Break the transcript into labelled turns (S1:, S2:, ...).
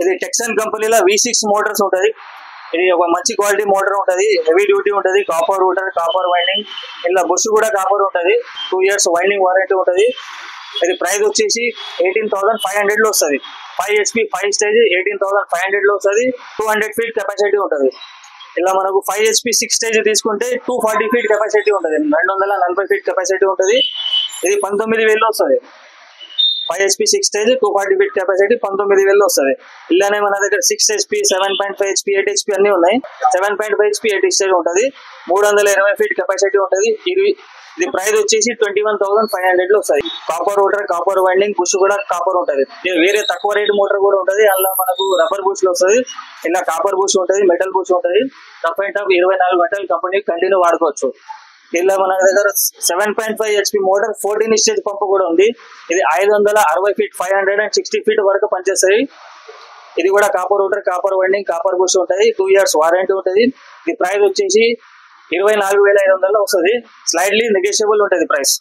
S1: ఇది టెక్సన్ కంపెనీలో V6 Motors ఉంటది. ఇది ఒక మంచి క్వాలిటీ మోటార్ ఉంటది, హెవీ డ్యూటీ ఉంటది, కాపర్ రూటర్, కాపర్ వైండింగ్, ఇలా బుష్ కూడా కాపర్ ఉంటది, 2 years వైండింగ్ వారంటీ ఉంటది. ఇది ప్రైస్ వచ్చేసి 18,500 లో వస్తుంది. 5 HP 5 స్టేజ్ 18,500 లో వస్తుంది. 200 feet కెపాసిటీ ఉంటది. ఇలా మనకు 5 HP 6 స్టేజ్ తీసుకుంటే 240 feet కెపాసిటీ ఉంటది, 240 feet కెపాసిటీ ఉంటది. ఇది 19,000 లో వస్తుంది. 5 HP 6 స్టేజ్ 240 feet కెపాసిటీ 19,000 లో వస్తుంది. ఇలానే మన దగ్గర 6 HP 7.5 HP 8 HP అన్ని ఉన్నాయి. 7.5 HP 8 స్టేజ్ ఉంటది, 320 feet కెపాసిటీ ఉంటది. ఇది ప్రైస్ వచ్చేసి 21,500 లో వస్తుంది. Copper rotor, copper winding, bush కూడా కాపర్ ఉంటది. వేరే తక్కువ రేట్ మోటార్ కూడా ఉంటది, అందులో మనకు రబ్బర్ బుష్ లో వస్తుంది. ఇలా కాపర్ బుష్ ఉంటది, మెటల్ బుష్ ఉంటది. రఫ్ అండ్ టఫ్ 24 గంటలు కంపెనీ కంటిన్యూ వాడుకోవచ్చు. ఇలా మన దగ్గర 7.5 HP మోటార్ 14 స్టేజ్ పంపు కూడా ఉంది. ఇది 560 feet 560 feet వరకు పనిచేస్తుంది. ఇది కూడా copper rotor, copper winding, copper bush ఉంటది, 2 years వారంటీ ఉంటది. ఇది ప్రైస్ వచ్చేసి 24,500 వస్తుంది. స్లైడ్లీ నెగోషియబుల్ ఉంటది ప్రైస్.